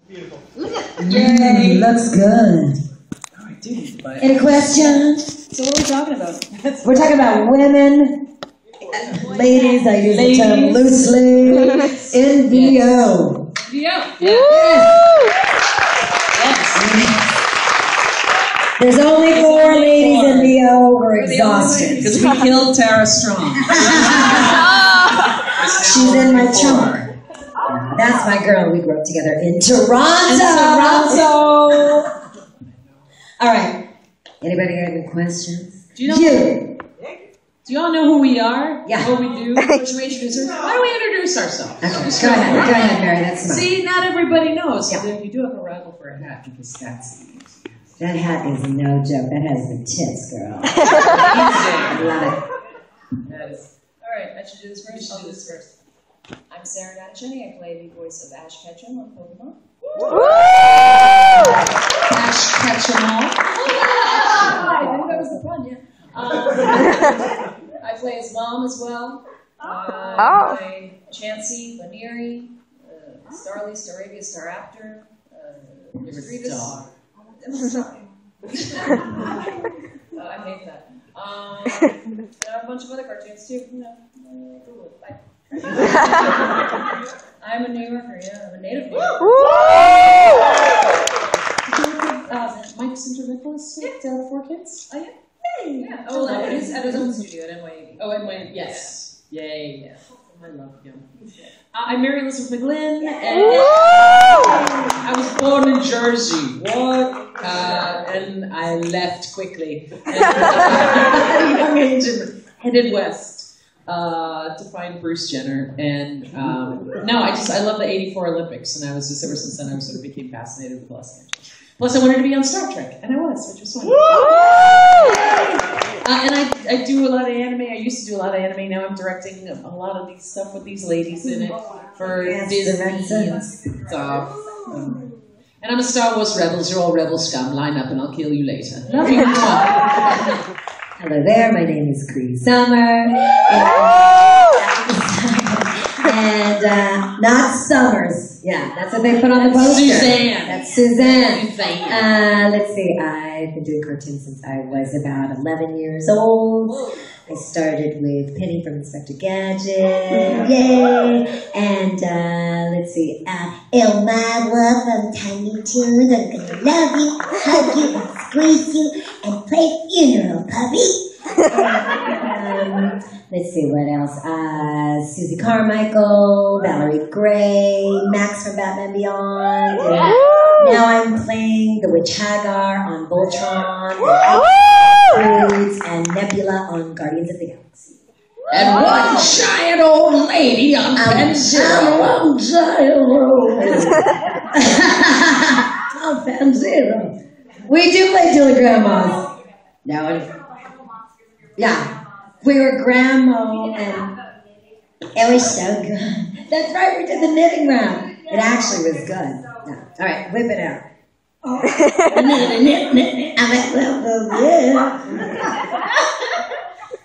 Beautiful. Yay. Looks good. Oh, I do need to buy it. Any questions? So what are we talking about? We're talking about women, ladies, I use the term loosely, in VO. Yeah. There's only four ladies in VO. We're exhausted. Because we killed Tara Strong. She's in my chunk. That's my girl. We grew up together in Toronto. All right. Anybody got any questions? Do you all know who we are? Yeah. What we do? What should we introduce ourselves? Why don't we introduce ourselves? Okay. Go ahead, Mary. That's smart. See, not everybody knows. Yeah. So if you do have a rival for a hat, because that's That hat is no joke. That has the tits, girl. I love it. that is. All right, I should do this first. I'll do this first. I'm Sarah Natcheni. I play the voice of Ash Ketchum on Pokemon. Ash Ketchum. I think that was the fun, yeah. I play his mom as well. I play Chansey, Laneri, Starly, Staravia, Staraptor, Grievous. I hate that. And a bunch of other cartoons too. Google it. Bye. I'm a New Yorker, yeah. I'm a native New Yorker. Mike Sinter-Nicholas with 4 kids? Oh, yeah. Yeah. Oh, at his own studio at NYU. Oh, NYU, yes. Yeah. Yay. Yeah. I love him. I'm Mary Elizabeth McGlynn, and I was born in Jersey. What? And I left quickly. And, headed west to find Bruce Jenner. And no, I love the '84 Olympics, and I was just ever since then I sort of became fascinated with Los Angeles. Plus, I wanted to be on Star Trek, and I was. I just wanted. And I do a lot of anime. I used to do a lot of anime. Now I'm directing a lot of these stuff with these ladies in it for Disney and stuff. And I'm a Star Wars Rebels. You're all rebel scum. Line up and I'll kill you later. Love you. Hello there. My name is Cree Summer. And not Summers. Yeah, that's what they put on the poster. Suzanne. That's Suzanne. Let's see. I've been doing cartoons since I was about 11 years old. I started with Penny from Inspector Gadget. Yay! And let's see. Elma from Tiny Toons. I'm gonna love you, hug you, and squeeze you, and play funeral, puppy. Let's see, what else? Susie Carmichael, Valerie Gray, Max from Batman Beyond. And now I'm playing the Witch Hagar on Voltron, Foods, and Nebula on Guardians of the Galaxy. And one giant old lady on Panzero. One giant old lady. On Panzero. We do play Dilly Grandmas. Yeah. We were grandma, and it was so good. That's right, we did the knitting round. It actually was good. No. All right, whip it out.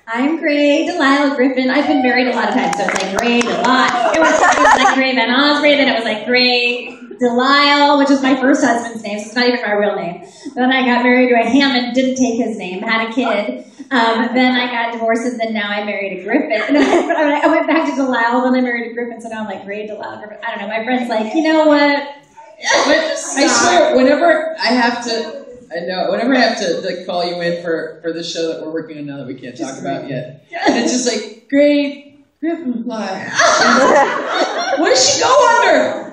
I'm Gray Delilah Griffin. I've been married a lot of times, so it's like Gray Delilah. It was like Gray Van Osprey, then it was like Gray Delisle, which was my first husband's name, so it's not even my real name. Then I got married to a Hammond, didn't take his name, had a kid. Then I got divorced, and then now I married a Griffin. And I went back to Delisle, then I married a Griffin, so now I'm like Gray Delisle Griffin. I don't know, my friend's like, you know what? I swear, whenever I have to like call you in for the show that we're working on now that we can't talk about yet, and it's just like Gray Griffin fly. What does she go under?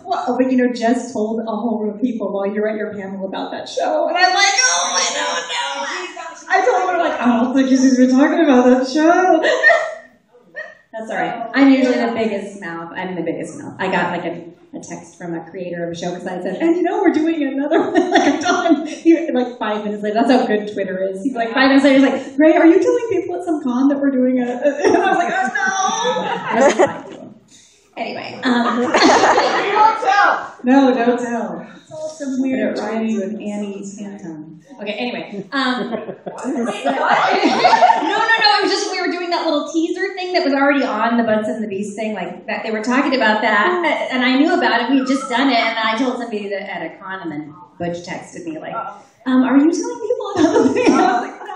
Well, but Jess told a whole room of people while you were at your panel about that show, and I'm like, oh, I don't know. I told her, like, I don't think she's been talking about that show. That's all right. I'm usually the biggest mouth. I'm the biggest mouth. I got like a text from a creator of a show because I said, and we're doing another one. Like I'm telling you, like 5 minutes later. That's how good Twitter is. He's like 5 minutes later, he's like, Ray, are you telling people at some con that we're doing it? And I was like, oh no. Anyway, No, don't tell. It's all some But weird it rhymes with Annie's Phantom. Okay, anyway. No. It was just we were doing that little teaser thing that was already on the Bunsen and the Beast thing, like that they were talking about that, and I knew about it. We had just done it, and I told somebody that at a con, and then Butch texted me like, "Are you telling people about the thing?" I was like, "No."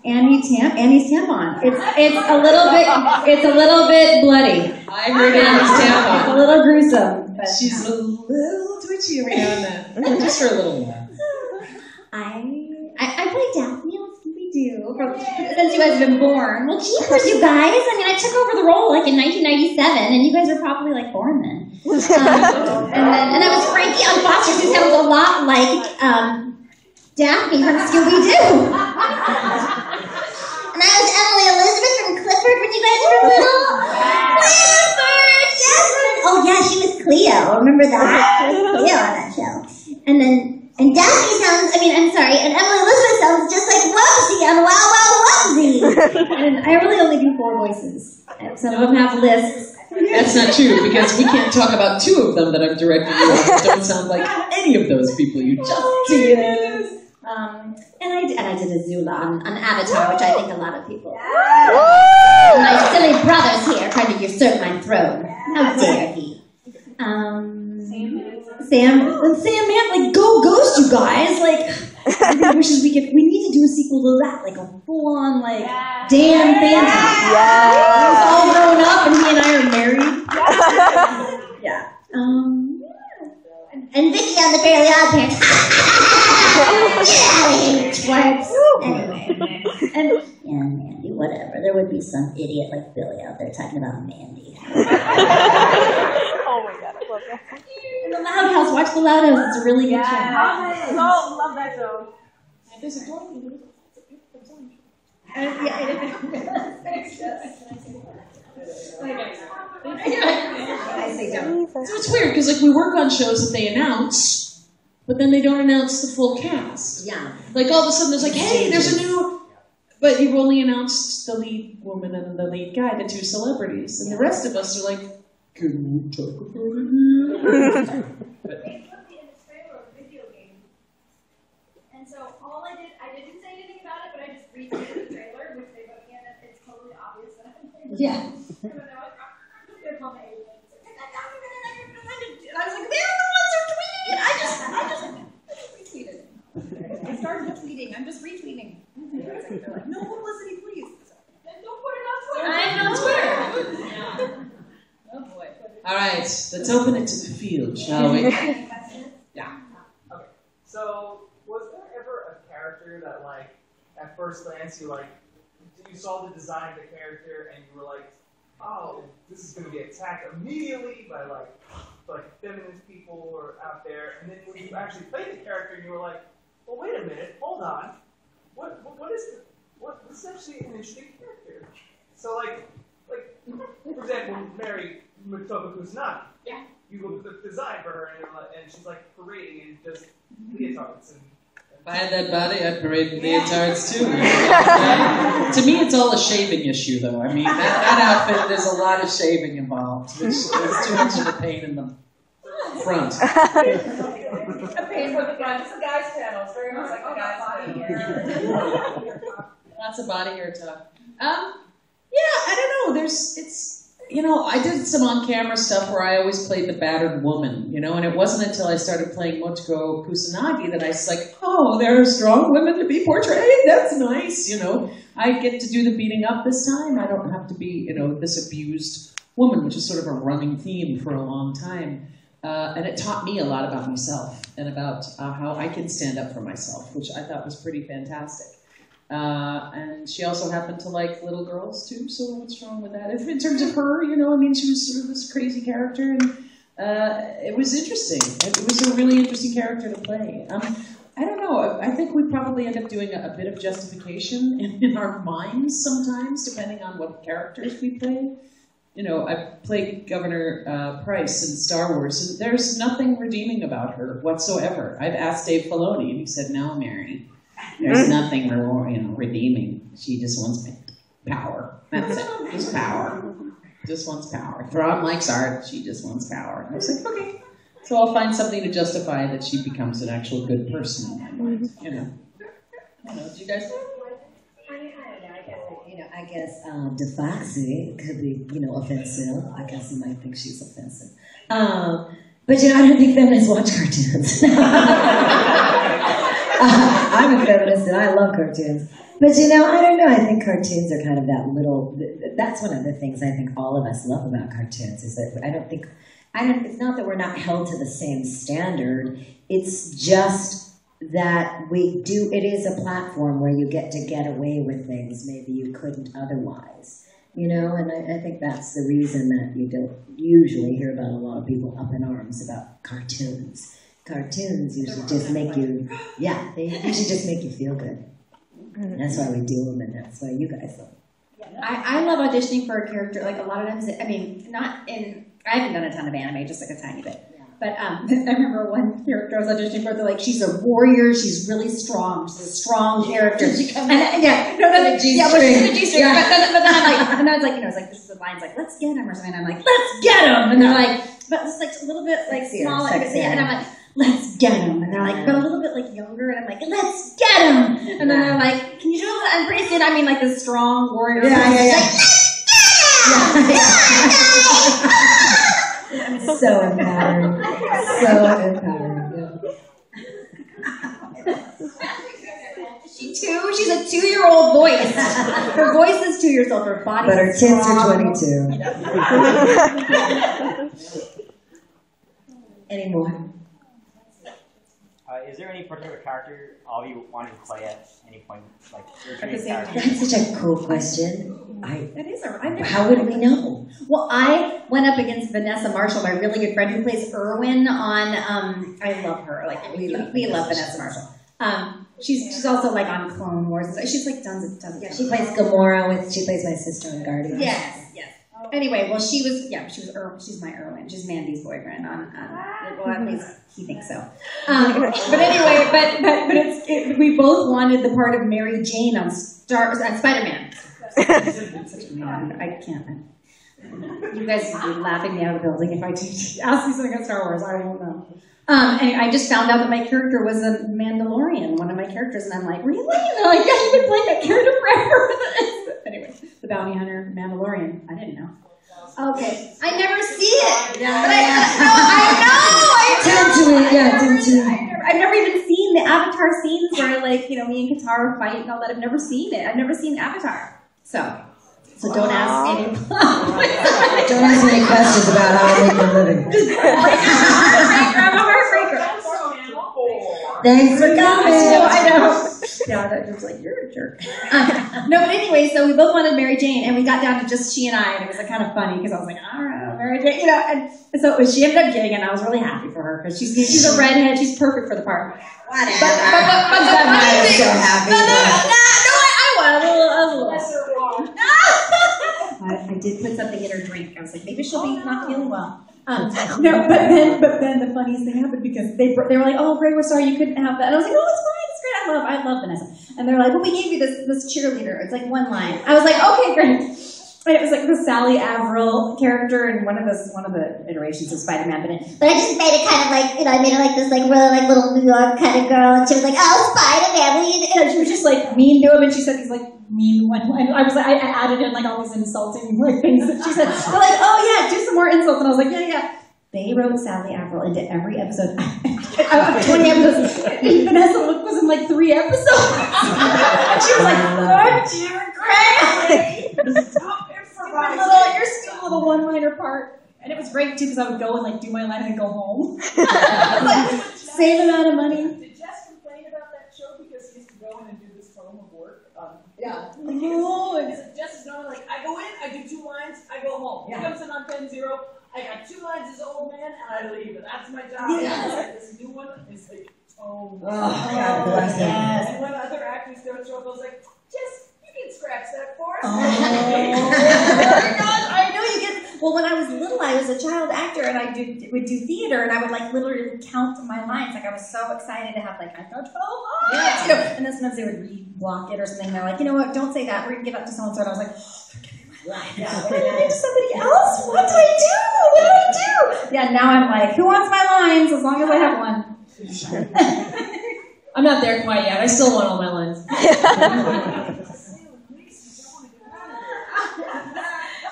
Annie's tampon. It's a little bit bloody. I heard Annie's It's a tampon. little gruesome. But She's a little twitchy every now and then. Just for a little while. I play Daphne on Scooby-Doo since you guys have been born. Well, jeepers, you guys. I mean, I took over the role like in 1997, and you guys were probably like born then. And I was Frankie on Foster, who sounds a lot like Daphne from Scooby-Doo. And I was Emily Elizabeth from Clifford when you guys were little. Clifford, yes. Oh yeah, she was Cleo. Remember that? Cleo on that show. And Daphne sounds, and Emily Elizabeth sounds just like Wubbsy on Wow Wow Wubbsy. And I really only do 4 voices. Some of them have lists. That's not true, because we can't talk about 2 of them that I'm directing you on that don't sound like any of those people you just did. And I did Azula on Avatar, which I think a lot of people. My silly brother's here trying to usurp my throne. How dare he? Sam, man, like, go Ghost, you guys. Like, I really wishes we need to do a sequel to that, like a full-on, like, Dan Phantom. He's all grown up and he and I are married. Yeah. And Vicky on the Fairly Odd Parents. Twerks. Anyway. And Mandy, whatever. There would be some idiot like Billy out there talking about Mandy. Oh my god, I love that. And The Loud House. Watch The Loud House. It's a really good show. Love that show. I say don't. So it's weird, because like we work on shows that they announce, but then they don't announce the full cast. Yeah. Like all of a sudden there's like, hey, there's a new... But you've only announced the lead woman and the lead guy, the 2 celebrities. And the rest of us are like, can we talk about it? And so all I didn't say anything about it, but I just retweeted the trailer, which they put me in, and it's totally obvious that I'm playing. Yeah. And they're called the aliens. And I was like, they're the ones who are tweeting it. I just retweeted it. I started tweeting. I'm just retweeting. They're like, no publicity, please. Then don't put it on Twitter. I'm on Twitter. Oh boy. All right, let's open it to the field, shall we? Yeah. Okay. So, was there ever a character that, like, at first glance, you saw the design of the character and you were like, oh, this is going to be attacked immediately by like feminist people who are out there, and then when you actually played the character, you were like, well, wait a minute, hold on, this is actually an interesting character. So like for example, Mary Matoba Kusanagi. Yeah. You look at the design for her, and she's like parading in just leotards and. If I had that body, I'd parade in leotards too. To me, it's all a shaving issue, though. I mean, that outfit, there's a lot of shaving involved, which is too much of a pain in the front. A pain for the front. It's a guy's panel. It's very much like a guy's panel. Lots of body hair talk. Yeah, I don't know. I did some on-camera stuff where I always played the battered woman, and it wasn't until I started playing Motoko Kusanagi that I was like, oh, there are strong women to be portrayed. That's nice, I get to do the beating up this time. I don't have to be, this abused woman, which is sort of a running theme for a long time. And it taught me a lot about myself and about how I can stand up for myself, which I thought was pretty fantastic. And she also happened to like little girls too, so what's wrong with that? In terms of her, she was sort of this crazy character, and it was interesting. It was a really interesting character to play. I don't know, I think we probably end up doing a bit of justification in our minds sometimes, depending on what characters we play. I played Governor Price in Star Wars, and there's nothing redeeming about her whatsoever. I've asked Dave Filoni, and he said, no, Mary. There's nothing redeeming. She just wants power. That's it. Just power. just wants power. Throughout Mike's art, she just wants power. And I was like, okay. So I'll find something to justify that she becomes an actual good person in my mind. You know. I don't know. Do you guys? I guess Defoxy could be, offensive. I guess you might think she's offensive. But I don't think feminists watch cartoons. I'm a feminist and I love cartoons. But I don't know. I think cartoons are kind of that little. That's one of the things I think all of us love about cartoons is that it's not that we're not held to the same standard. It's just that it is a platform where you get to get away with things maybe you couldn't otherwise, and I think that's the reason that you don't usually hear about a lot of people up in arms about cartoons. Cartoons usually just make you, they usually just make you feel good. And that's why we do them, and that's why you guys love them. I love auditioning for a character, like a lot of times, I haven't done a ton of anime, just like a tiny bit. But I remember one character I was auditioning for. They're like, she's a warrior. She's really strong. She's a strong character. Did she come in? G-string. She's a G-string. Yeah. But then I'm like, and I was like, this is the line's like, let's get him or something. And I'm like, let's get him. And they're like, but it's like a little bit like smaller. And I'm like, let's get him. And they're like, but a little bit like younger. And I'm like, let's get him. And then they're like, can you do it? And pretty soon, I mean like this strong warrior. Yeah. Like, let's get him. So empowering. She's a 2-year-old voice. Her voice is 2 years old. Her body but her is tits strong. are 22. Any more? Is there any particular character all of you wanted to play at any point? Like, That's such a cool question. That is how would we know? Well, I went up against Vanessa Marshall, my really good friend who plays Irwin on. I love her. Like we love Vanessa Marshall. She's also like on Clone Wars. She's like tons of. Yeah, she plays Gamora She plays my sister in Guardians. Yes. Anyway, well, she was she's my Irwin. She's Mandy's boyfriend well, at least he thinks so. But anyway, but we both wanted the part of Mary Jane on Spider-Man. I can't. You guys would be laughing me out of the building if I ask you something about Star Wars. I won't know. And I just found out that my character was a Mandalorian, one of my characters, and I'm like, really? And they're like, yeah, you've been playing that character forever. Anyway, the bounty hunter Mandalorian. I didn't know. Okay, I never see it. Yeah, but I know. I've never even seen the Avatar scenes where me and Katara fight and all that. I've never seen it. I've never seen Avatar. So don't ask me any. Don't ask me any questions about how I make my living. I'm a heartbreaker. Thanks for coming. I know. Yeah, that was like, you're a jerk. No, but anyway, so we both wanted Mary Jane, and we got down to just she and I, and it was like kind of funny because I was like, all right, Mary Jane, and so she ended up getting it, and I was really happy for her because she's a redhead, she's perfect for the part. Whatever. But I'm so happy. I did put something in her drink. I was like, maybe she'll be not feeling well. No, but then the funniest thing happened because they were like, oh, Ray, we're sorry you couldn't have that. And I was like, oh, it's fine, it's great. I love Vanessa. And they're like, well, we gave you this cheerleader. It's like one line. I was like, okay, great. And it was like the Sally Averill character in one of the iterations of Spider-Man. But I just made it kind of like, I made it like this like really like little New York kind of girl, and she was like, oh, Spider-Man, and she was just like mean to him, and she said these like mean one. And I was like, I added in like all these insulting like things that she said. They're like, oh yeah, do some more insults, and I was like, yeah. They wrote Sally Averill into every episode. 20 episodes. Vanessa was in like 3 episodes. And she was like, aren't you great? You're still a little one-liner part. And it was great too because I would go and like do my line and then go home. Like, same amount of money. Did Jess complain about that show because he used to go in and do this home of work? Yeah. Jess is knowing, like, I go in, I do 2 lines, I go home. Yeah. He comes in on 10-0, I got 2 lines as old man, and I leave. And that's my job. Yeah. This new one is like, God bless him. And when other actors don't show up, I was like, Jess, you can scratch that for us. I know you get. Well, when I was little, I was a child actor, and I would do theater, and I would like literally count my lines. Like I was so excited to have like I got 12 lines, and then sometimes they would re-block it or something. And they're like, you know what? Don't say that. We're gonna give up to so and so. And I was like, they're giving my What did I do to somebody else? What did I do? What did I do? Yeah, now I'm like, who wants my lines as long as I have one? I'm not there quite yet. I still want all my lines.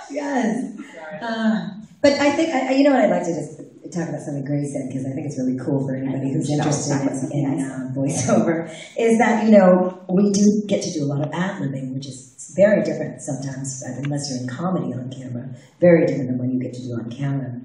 Yes. But I think, you know what, I'd like to just talk about something Grace said, because I think it's really cool for anybody who's interested in voiceover, is that, you know, we do get to do a lot of ad-libbing, which is very different sometimes, unless you're in comedy on camera, very different than when you get to do on camera.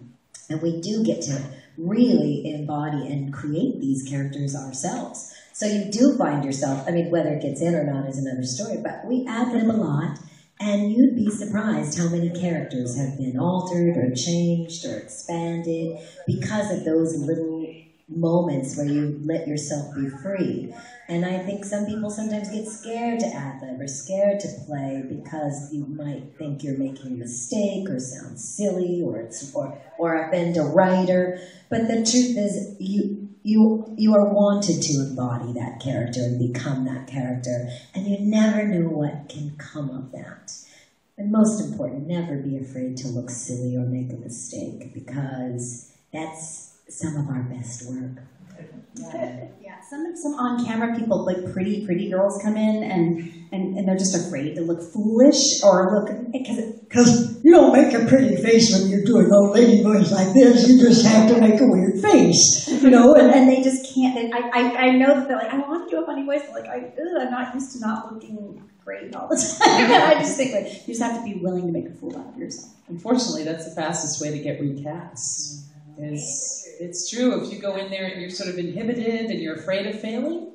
And we do get to really embody and create these characters ourselves. So you do find yourself, I mean, whether it gets in or not is another story, but we ad-lib a lot. And you'd be surprised how many characters have been altered or changed or expanded because of those little moments where you let yourself be free. And I think some people sometimes get scared to ad-lib or scared to play because you might think you're making a mistake or sound silly or offend a writer. But the truth is you are wanted to embody that character and become that character, and you never know what can come of that. And most important, never be afraid to look silly or make a mistake, because that's some of our best work. Yeah, some on-camera people, like pretty girls come in and they're just afraid to look foolish or look, because you don't make a pretty face when you're doing old lady voice like this. You just have to make a weird face, you know, and they just can't. I know that they're like, I want to do a funny voice, but like, I'm not used to not looking great all the time. I just think like you just have to be willing to make a fool out of yourself. Unfortunately, that's the fastest way to get recast. It's true. If you go in there and you're sort of inhibited and you're afraid of failing,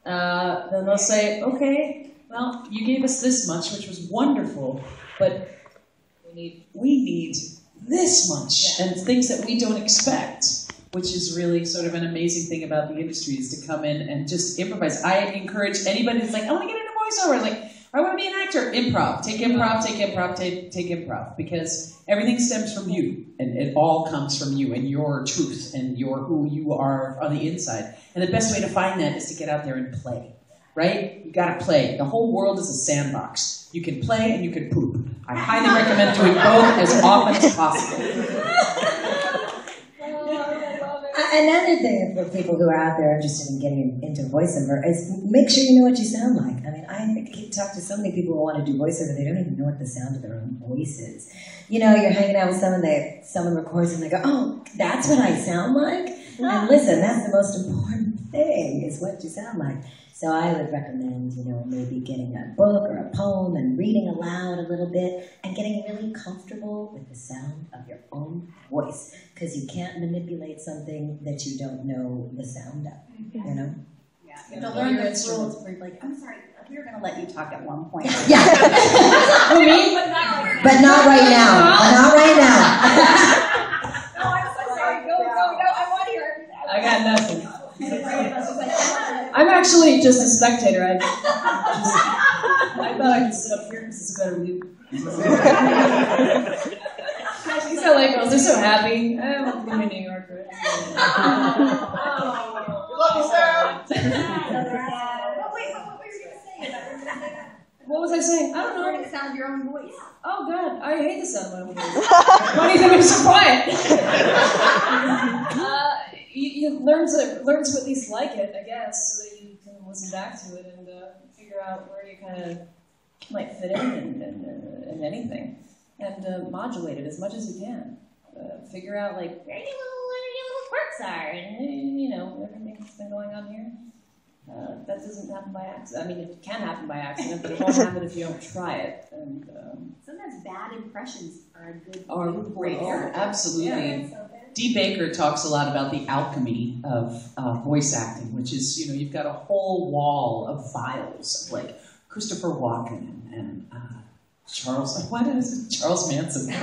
then they'll say, okay, well, you gave us this much, which was wonderful, but we need this much, and things that we don't expect, which is really sort of an amazing thing about the industry, is to come in and just improvise. I encourage anybody who's like, I want to get into voiceover, like, I want to be an actor. Improv. Take improv, take improv, take improv. Because everything stems from you. And it all comes from you and your truth and who you are on the inside. And the best way to find that is to get out there and play. Right? You got to play. The whole world is a sandbox. You can play and you can poop. I highly recommend doing both as often as possible. Another thing for people who are out there interested in getting into voiceover is make sure you know what you sound like. I mean, I talk to so many people who want to do voiceover, they don't even know what the sound of their own voice is. You know, you're hanging out with someone records and they go, oh, that's what I sound like? And listen, that's the most important thing, is what you sound like. So I would recommend, you know, maybe getting a book or a poem and reading aloud a little bit and getting really comfortable with the sound of your own voice, because you can't manipulate something that you don't know the sound of, you know? Yeah, you have to learn the rules. Like, I'm sorry, we were going to let you talk at one point. Yeah. Me? But not right now. Not right now. No, I'm so sorry. Go. I want to hear everything. I got nothing. I'm actually just a spectator. I thought I could sit up here because it's a better view. These LA girls, they're so happy. I want to be in New York, right? Love you, Sarah. What was I saying? I don't know. Learning the sound of your own voice. Oh God, I hate the sound of my own voice. Why do you think I'm so quiet? You learn to at least like it, I guess, so that you can listen back to it and figure out where you kind of might fit in anything, and modulate it as much as you can. Figure out like where your little quirks are, and you know everything that's been going on here. That doesn't happen by accident. I mean, it can happen by accident, but it won't happen if you don't try it. And sometimes bad impressions are a good Oh, absolutely. Yeah. Dee Baker talks a lot about the alchemy of voice acting, which is, you know, you've got a whole wall of files of like Christopher Walken and Charles Manson. He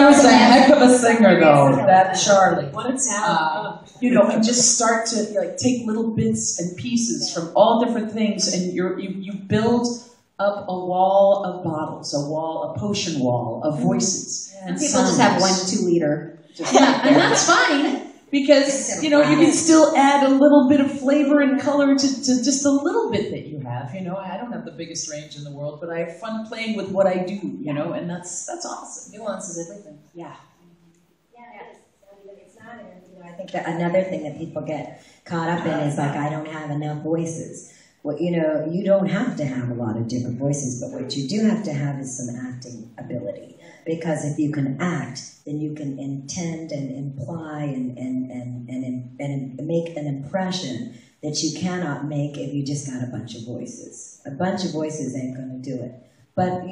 was a heck of a singer, though, that Charlie. What a talent. You know, and just start to like take little bits and pieces from all different things, and you build up a wall of bottles, a potion wall of voices. And people just have 1 2 liter. Yeah, and that's fine. Because, you can still add a little bit of flavor and color to just a little bit that you have, I don't have the biggest range in the world, but I have fun playing with what I do, and that's awesome. Nuance is everything. Yeah. It's not, I think that another thing that people get caught up in is like, I don't have enough voices. Well, you don't have to have a lot of different voices, but what you do have to have is some acting ability. Because if you can act, then you can intend and imply and make an impression that you cannot make if you just got a bunch of voices. A bunch of voices ain't going to do it. But,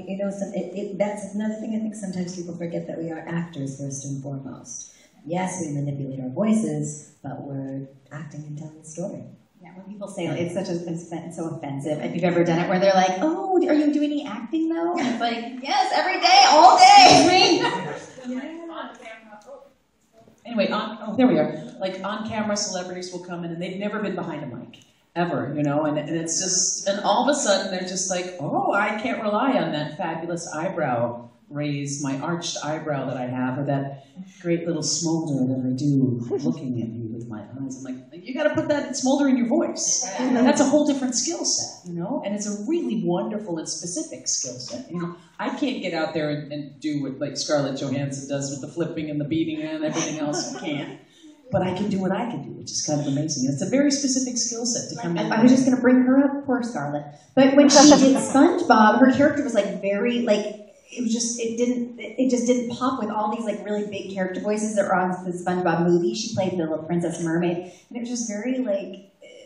that's another thing I think sometimes people forget, that we are actors first and foremost. Yes, we manipulate our voices, but we're acting and telling a story. Yeah, when people say it's so offensive, if you've ever done it, where they're like, "Oh, are you doing any acting though?" And it's like, "Yes, every day, all day." Anyway, there we are. Like on camera, celebrities will come in and they've never been behind a mic ever, and it's just, and all of a sudden they're just like, "Oh, I can't rely on that fabulous eyebrow raise, my arched eyebrow that I have, or that great little smolder that I do looking at you with my eyes." I'm like, you got to put that smolder in your voice. That's a whole different skill set, and it's a really wonderful and specific skill set. I can't get out there and do what like Scarlett Johansson does with the flipping and the beating and everything else. I can't. But I can do what I can do, which is kind of amazing. It's a very specific skill set to come in. I was just going to bring her up, poor Scarlett. But when she did SpongeBob, her character was like very it just didn't pop with all these like really big character voices that were on the SpongeBob movie. She played the little Princess Mermaid, and it was just very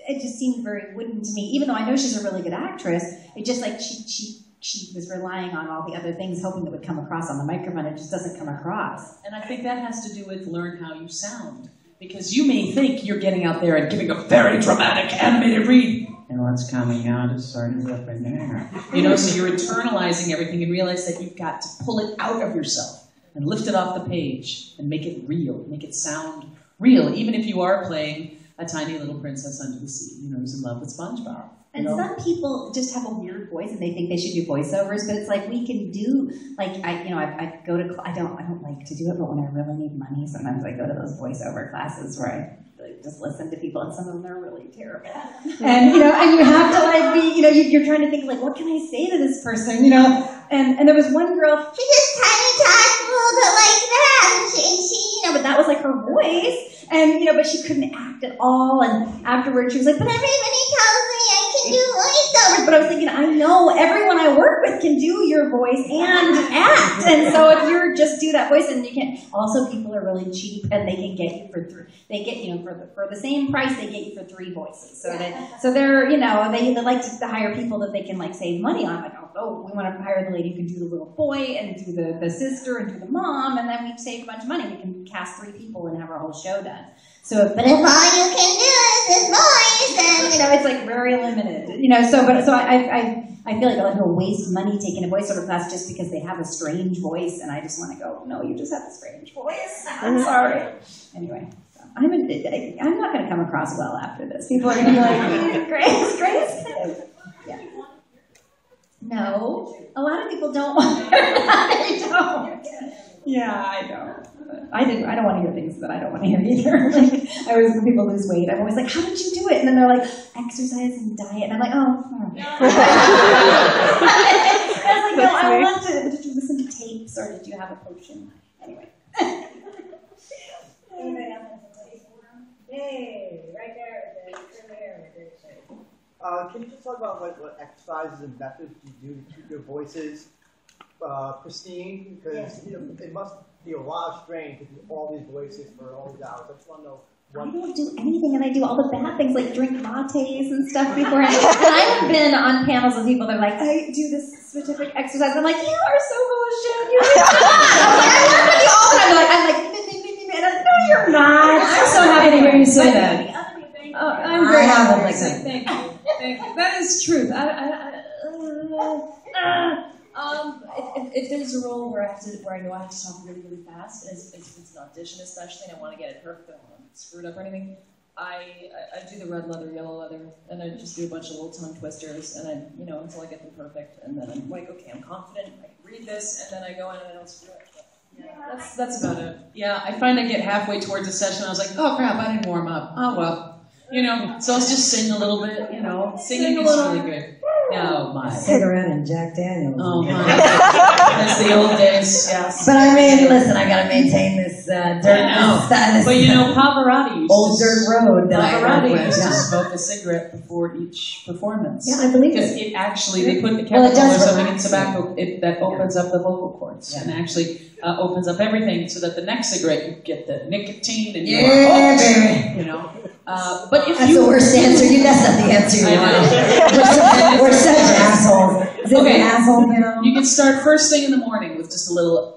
it just seemed very wooden to me. Even though I know she's a really good actress, it just like she was relying on all the other things, hoping it would come across on the microphone. It just doesn't come across. And I think that has to do with learn how you sound, because you may think you're getting out there and giving a very dramatic animated read. And what's coming out is starting up in there. So you're internalizing everything and realize that you've got to pull it out of yourself and lift it off the page and make it real, make it sound real, even if you are playing a tiny little princess under the sea, who's in love with SpongeBob. And some people just have a weird voice and they think they should do voiceovers, but it's like we can do, I go to, I don't like to do it, but when I really need money, sometimes I go to those voiceover classes where I just listen to people, and some of them are really terrible. And, and you have to you're trying to think what can I say to this person, and there was one girl, she just kind of talked a little bit like that, and she but that was like her voice, and, but she couldn't act at all, and afterwards she was like, but everybody tells me I can do voiceovers, but I was thinking, I know everyone I work with can do your voice and act, and so if you just do that voice, and you can, also people are really cheap, and they can get you for for the same price, they get you for 3 voices, so they're, they like to hire people that they can save money on, we want to hire the lady who can do the little boy, and do the sister, and do the mom, and then we've saved a bunch of money, we can cast 3 people and have our whole show done. So, but if all you can do is this voice, then it's very limited. I feel like a lot of people waste money taking a voiceover class just because they have a strange voice, and I just want to go, no, you just have a strange voice. I'm sorry. Anyway, I'm not going to come across well after this. People are going to be like, Grace. Yeah. No, a lot of people don't want to. They don't. Yeah, I don't. I don't want to hear things that I don't want to hear either. I always, when people lose weight, I'm always like, how did you do it? And then they're like, exercise and diet. And I'm like, oh. I was like, no, I want to. Did you listen to tapes or did you have a potion? Anyway. Anybody else have a taste? Yay, right there. Can you just talk about what exercises and methods you do to keep your voices pristine? Because it must be a lot of strain to do all these voices for all these hours. I just want to know. I don't do anything, and I do all the bad things, like drink lattes and stuff beforehand. And I've been on panels with people that are like, I do this specific exercise. I'm like, you are so full of shit. You're like, I work with you all the time. I'm like, no, you're not. I'm so happy to hear you say that. I'm very happy. Thank you. That is truth. If there's a role where I know I have to talk really, really fast, as it's an audition especially, and I want to get it perfect, I don't want to screw it up or anything, I do the red leather, yellow leather, and I just do a bunch of little tongue twisters, and until I get them perfect, and then I'm like, okay, I'm confident, I can read this, and then I go in and I don't screw it. That's about it. Yeah, I find I get halfway towards a session, I was like, oh crap, I didn't warm up. Oh well. You know, so I'll just sing a little bit, you know. Singing is really good. Oh my. Cigarette and Jack Daniels. Oh my. That's the old days, yes. But I mean, listen, I gotta maintain this dirt. But you know, Pavarotti used old dirt road that I work with. used to smoke a cigarette before each performance. Yeah, I believe it. Because it actually, they put the chemical or something in tobacco that opens up the vocal cords and actually opens up everything so that the next cigarette you get the nicotine and baby. You know. But if That's the worst answer. That's not the answer you want. We're such assholes. Is it an asshole now? You can start first thing in the morning with just a little.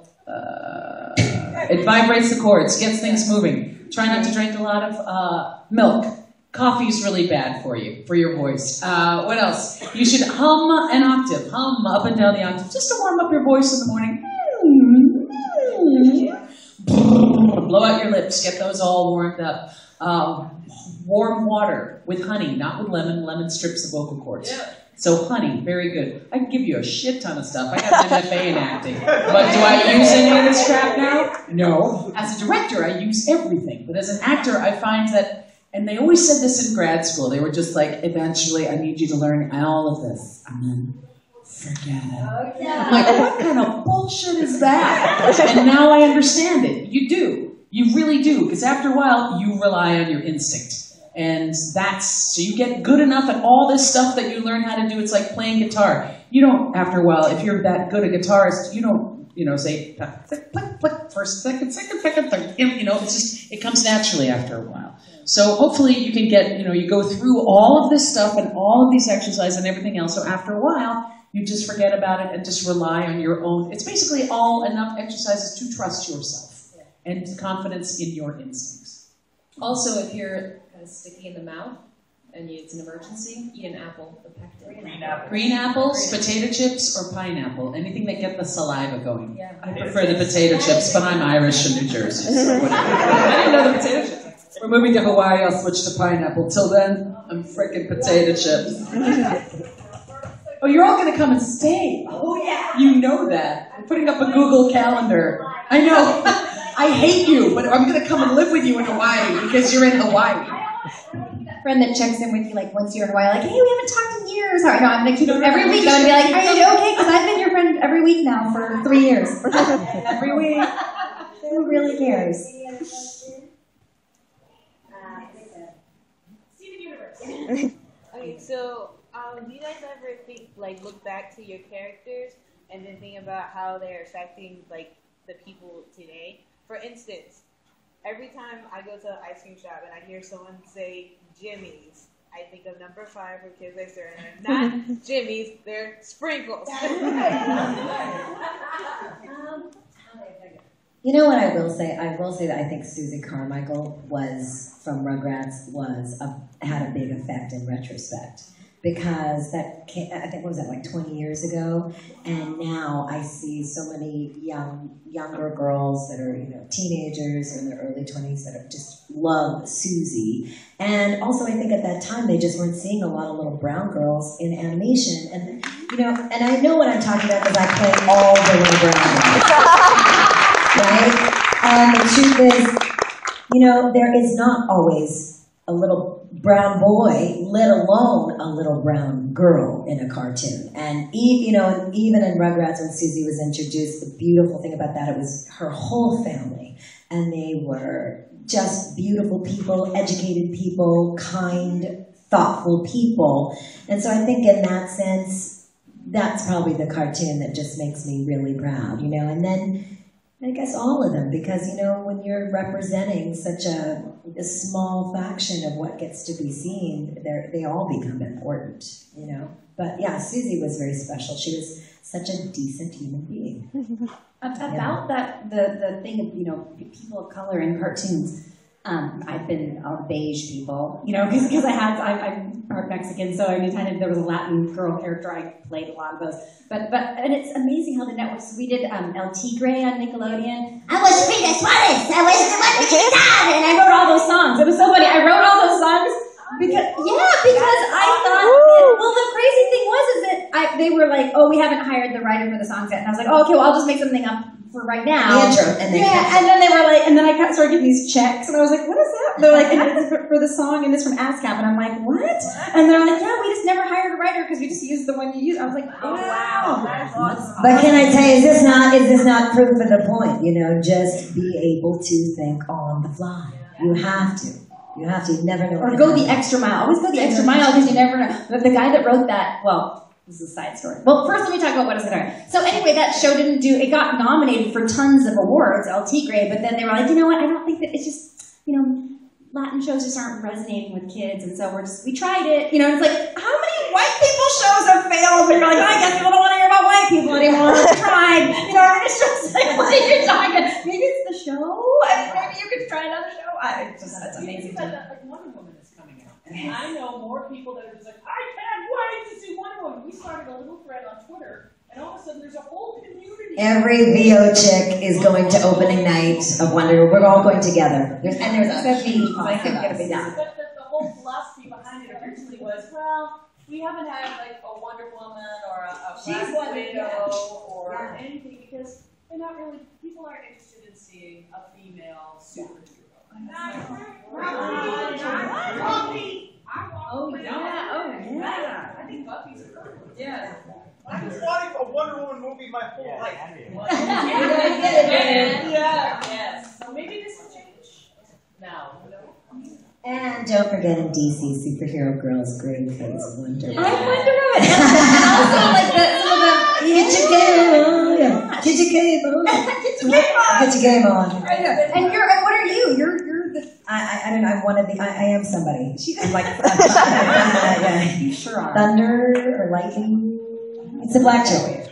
It vibrates the cords, gets things moving. Try not to drink a lot of milk. Coffee's really bad for you, for your voice. What else? You should hum an octave. Hum up and down the octave just to warm up your voice in the morning. Blow out your lips. Get those all warmed up. Warm water with honey, not with lemon. Lemon strips the vocal cords. Yeah. So honey, very good. I can give you a shit ton of stuff. I got an MFA in acting. But do I use any of this crap now? No. As a director, I use everything. But as an actor, I find that, and they always said this in grad school, they were just like, eventually, I need you to learn all of this. And then forget it. Okay. I'm like, what kind of bullshit is that? And now I understand it. You do. You really do. Because after a while, you rely on your instinct. And so you get good enough at all this stuff that you learn how to do. It's like playing guitar. You don't, after a while, if you're that good a guitarist, you don't, say, click, click, click, first, second, third. It's just, it comes naturally after a while. So hopefully you can get, you go through all of this stuff and all of these exercises and everything else. So after a while, you just forget about it and just rely on your own. It's basically all enough exercises to trust yourself and confidence in your instincts. Also, if you're kind of sticky in the mouth and it's an emergency, eat an apple. Green apples, potato chips, or pineapple. Anything that get the saliva going. Yeah. I prefer the potato chips, but I'm Irish and New Jersey. So whatever. I didn't know the potato chips. We're moving to Hawaii, I'll switch to pineapple. Till then, I'm frickin' potato chips. Oh, you're all going to come and stay. Oh, yeah. You know that. I'm putting up a Google Calendar. I know. I hate you, but I'm going to come and live with you in Hawaii because you're in Hawaii. Friend that checks in with you like once a year in Hawaii, like, hey, we haven't talked in years. All right, no, I'm going to keep every week. I'm going to be like, are you okay? Because I've been your friend every week now for 3 years. Every week. Who really cares? Okay, so do you guys ever look back to your characters and then think about how they're affecting the people today? For instance, every time I go to an ice cream shop and I hear someone say Jimmy's, I think of number 5 for kids like Sarah. Not Jimmy's, they're sprinkles. You know what I will say? I will say that I think Susie Carmichael from Rugrats had a big effect in retrospect. Because I think, what was that, 20 years ago? And now I see so many younger girls that are, teenagers or in their early 20s that just love Susie. And also I think at that time they just weren't seeing a lot of little brown girls in animation. And, and I know what I'm talking about because I play all the little brown girls. Right? And the truth is, there is not always a little brown boy, let alone a little brown girl in a cartoon. And even in Rugrats when Susie was introduced, the beautiful thing about that, it was her whole family. And they were just beautiful people, educated people, kind, thoughtful people. And so I think in that sense, that's probably the cartoon that just makes me really proud, And then I guess all of them, because, when you're representing such a small fraction of what gets to be seen, they all become important, But yeah, Susie was very special. She was such a decent human being. About that, the thing of, people of color in cartoons, I've been all the beige people, because I'm part Mexican, so there was a Latin girl character, I played a lot of those. And it's amazing how the networks, we did El Tigre on Nickelodeon. I was Frida Suarez, I was the one and I wrote all those songs. It was so funny. I wrote all those songs because I thought, well, the crazy thing was is that they were like, oh, we haven't hired the writer for the songs yet. And I was like, oh, okay, well, I'll just make something up for right now. The intro, and then and then they were like, and then I started getting these checks, and I was like, what is that? They're like, and it's for the song, and it's from ASCAP, and I'm like, what? And they're like, yeah, we just never hired a writer because we just used the one you used. I was like, oh wow, that's awesome. But can I tell you, is this not proof of the point? You know, just be able to think on the fly. You have to. You have to. You never know. Or go the extra mile. Always go the extra mile because you never know. The guy that wrote that, well, this is a side story. Well, first let me talk about what is it. So anyway, that show it got nominated for tons of awards, LT grade, but then they were like, you know what, I don't think that it's just, you know, Latin shows just aren't resonating with kids, and so we tried it, you know, and it's like, how many white people shows have failed? And you're like, I guess people don't want to hear about white people anymore. We tried. You know, and it's just like, what are you talking? Maybe it's the show? Maybe you could try another show? That's amazing. Like Wonder Woman is coming out. And I know more people that are just like, I can't wait to see Wonder Woman. We started a little thread on Twitter, and all of a sudden there's a whole community. Every VO chick is going to opening night of Wonder Woman. We're all going together. And there's a fee. The whole philosophy behind it originally was, well, we haven't had like a Wonder Woman or a Black Widow or anything because they're not really, people aren't interested in seeing a female superhero. Oh yeah. I think Buffy's perfect. Yeah. I've been wanting a Wonder Woman movie my whole life. Yes. So maybe this will change now. And don't forget in DC, Superhero Girls Green Phase Wonder Woman. I Wonder Woman. And also like Get your game on. Yeah. Get your game on. Get your game on. And what are you? You're the. I don't know. I'm one of the. I am somebody. I'm like. Yeah. You sure are. Thunder or lightning. It's a black chick.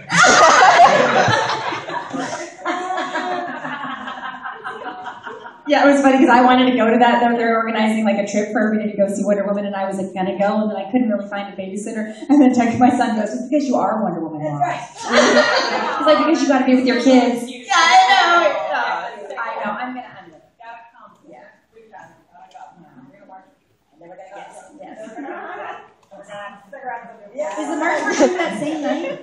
Yeah, it was funny because I wanted to go to that. They're organizing like a trip for everybody to go see Wonder Woman, and I was like gonna go, and then I couldn't really find a babysitter. And then my son goes, "It's because you are Wonder Woman, Mom." It's like because you got to be with your kids. Yeah, I know. I'm gonna. Gotta come. Yeah. We're gonna march. Then we're gonna go. Yes. Is the march working that same night?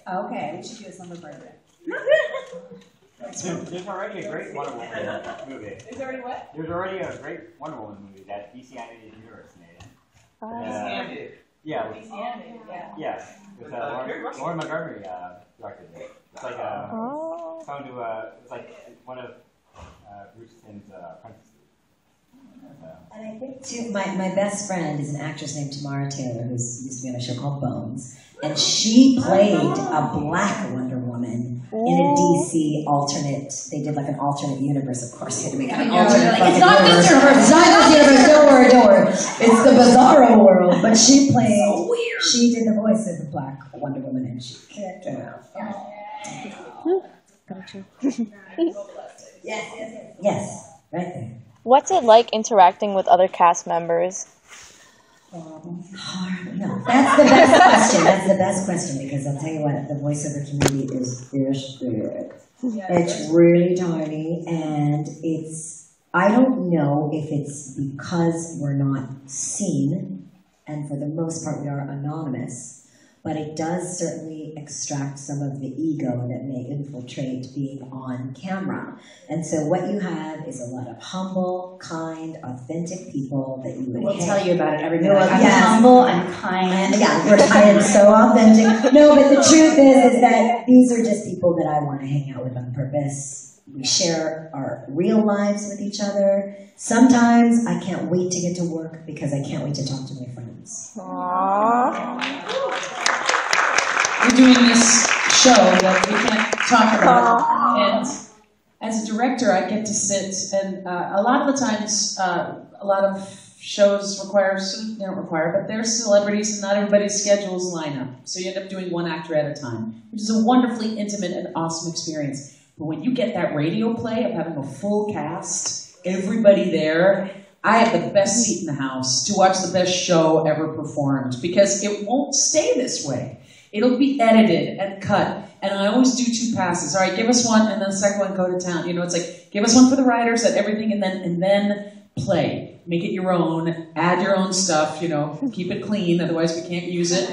Okay, we should do a slumber party. There's already a great Wonder Woman movie. There's already what? There's already a great Wonder Woman movie that DC Animated Universe made. DC Animated? Yeah. DC Animated, yeah. Yeah. With Lauren Montgomery directed it. It's like it's like one of Bruce Timm's apprentices. And I think too, my best friend is an actress named Tamara Taylor, who used to be on a show called Bones, and she played a black Wonder Woman in a DC alternate. They did like an alternate universe, of course. They had to make an alternate. It's not this universe. It's not this universe. Don't worry. It's the Bizarro world. But she played. So weird. She did the voice of the black Wonder Woman, and she kicked her out. Yes. Right there. What's it like interacting with other cast members? No, that's the best question. That's the best question because I'll tell you what, the voiceover community is this big. It's really tiny, and I don't know if it's because we're not seen, and for the most part we are anonymous, but it does certainly extract some of the ego that may infiltrate being on camera. And so what you have is a lot of humble, kind, authentic people that you would We'll tell you about it every minute. I'm humble, I'm kind. I am so authentic. No, but the truth is that these are just people that I want to hang out with on purpose. We share our real lives with each other. Sometimes I can't wait to get to work because I can't wait to talk to my friends. Aww. We're doing this show that we can't talk about, and as a director, I get to sit, and a lot of the times, a lot of shows they don't require, but they're celebrities, and not everybody's schedules line up, so you end up doing one actor at a time, which is a wonderfully intimate and awesome experience. But when you get that radio play of having a full cast, everybody there, I have the best seat in the house to watch the best show ever performed, because it won't stay this way. It'll be edited and cut, and I always do 2 passes. All right, give us one, and then the second one, go to town. You know, it's like, give us one for the writers and everything, and then play. Make it your own, add your own stuff, you know, keep it clean, otherwise we can't use it.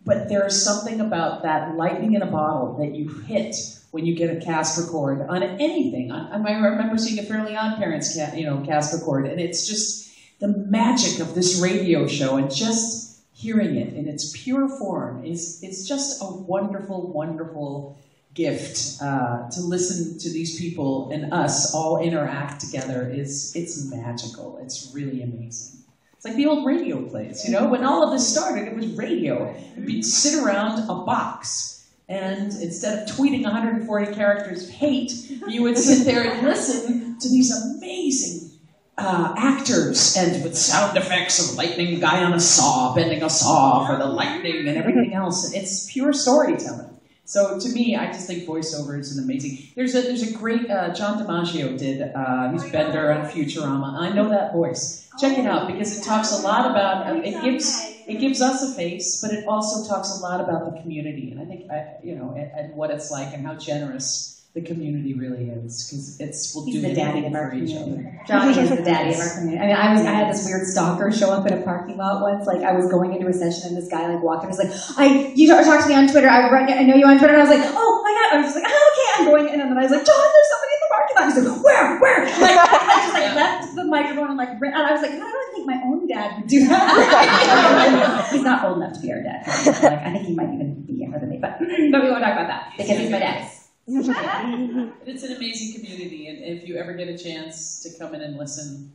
But there's something about that lightning in a bottle that you hit when you get a cast record on anything. I remember seeing a Fairly Odd Parents cast record, and it's just the magic of this radio show, and just hearing it in its pure form is just a wonderful, wonderful gift. To listen to these people and us all interact together it's magical. It's really amazing. It's like the old radio plays, when all of this started, it was radio. You'd sit around a box, and instead of tweeting 140 characters of hate, you would sit there and listen to these amazing actors, and with sound effects of lightning, guy on a saw, bending a saw for the lightning and everything else. And it's pure storytelling. So to me, I just think voiceover is an amazing. There's a great John DiMaggio did. He's Bender on Futurama. I know that voice. Check it out because it talks a lot about. It gives us a face, but it also talks a lot about the community, and I think and what it's like and how generous the community really is, because we'll do the daddy of our for each community. other. Johnny is the daddy of our community. I mean, I had this weird stalker show up in a parking lot once. Like, I was going into a session, and this guy walked in and was like, you talked to me on Twitter. I know you on Twitter. And I was like, oh my god. I was just like, oh, okay, I'm going in. And then I was like, John, there's somebody in the parking lot. He's like, where? Like, I just left the microphone and ran. And I was like, I don't think my own dad would do that. He's not old enough to be our dad. Like, I think he might even be younger than me. But we won't talk about that because he's my dad. It's an amazing community, and if you ever get a chance to come in and listen,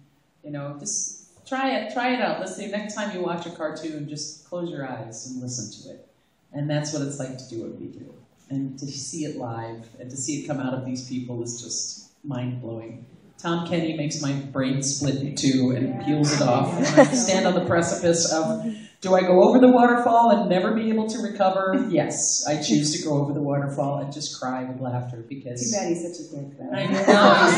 just try it out. Let's say next time you watch a cartoon, just close your eyes and listen to it. And that's what it's like to do what we do. And to see it live, and to see it come out of these people is just mind-blowing. Tom Kenny makes my brain split in two and peels it off. And I stand on the precipice of, do I go over the waterfall and never be able to recover? Yes, I choose to go over the waterfall and just cry with laughter because... Too bad he's such a dick, though. I know,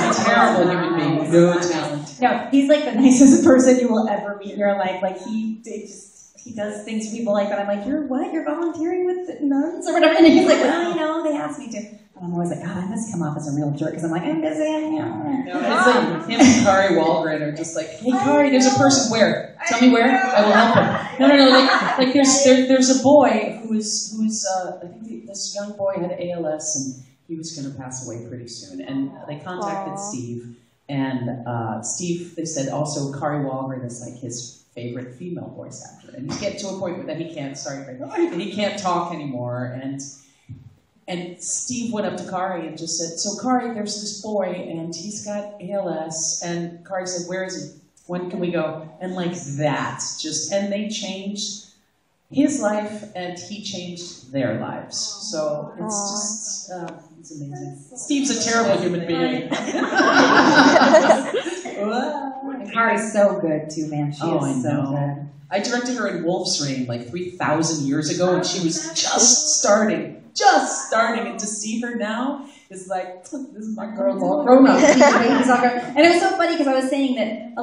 he's a terrible human being. No talent. No, he's like the nicest person you will ever meet in your life. Like, he does things for people like that. I'm like, you're what? You're volunteering with the nuns or whatever? And he's like, well, they asked me to. And I'm always like, God, I must come off as a real jerk because I'm like, I'm busy. No, it's like him and Kari Wahlgren are just like, hey, Kari, there's a person where? Tell me where. I will help him. No. Like there's a boy who's I think this young boy had ALS and he was going to pass away pretty soon. And they contacted Steve. And Steve, they said also Kari Wahlgren is like his favorite female voice actor. And you get to a point that he can't talk anymore. And Steve went up to Kari and just said, so Kari, there's this boy and he's got ALS. And Kari said, where is he? When can we go? And like that, and they changed his life and he changed their lives. So it's just, it's amazing. Steve's a terrible human being. And Kari's so good too, man. She is so good. I directed her in Wolf's Rain like 3,000 years ago and she was just starting, and to see her now is like, this is my girl's all grown up. And it was so funny because I was saying that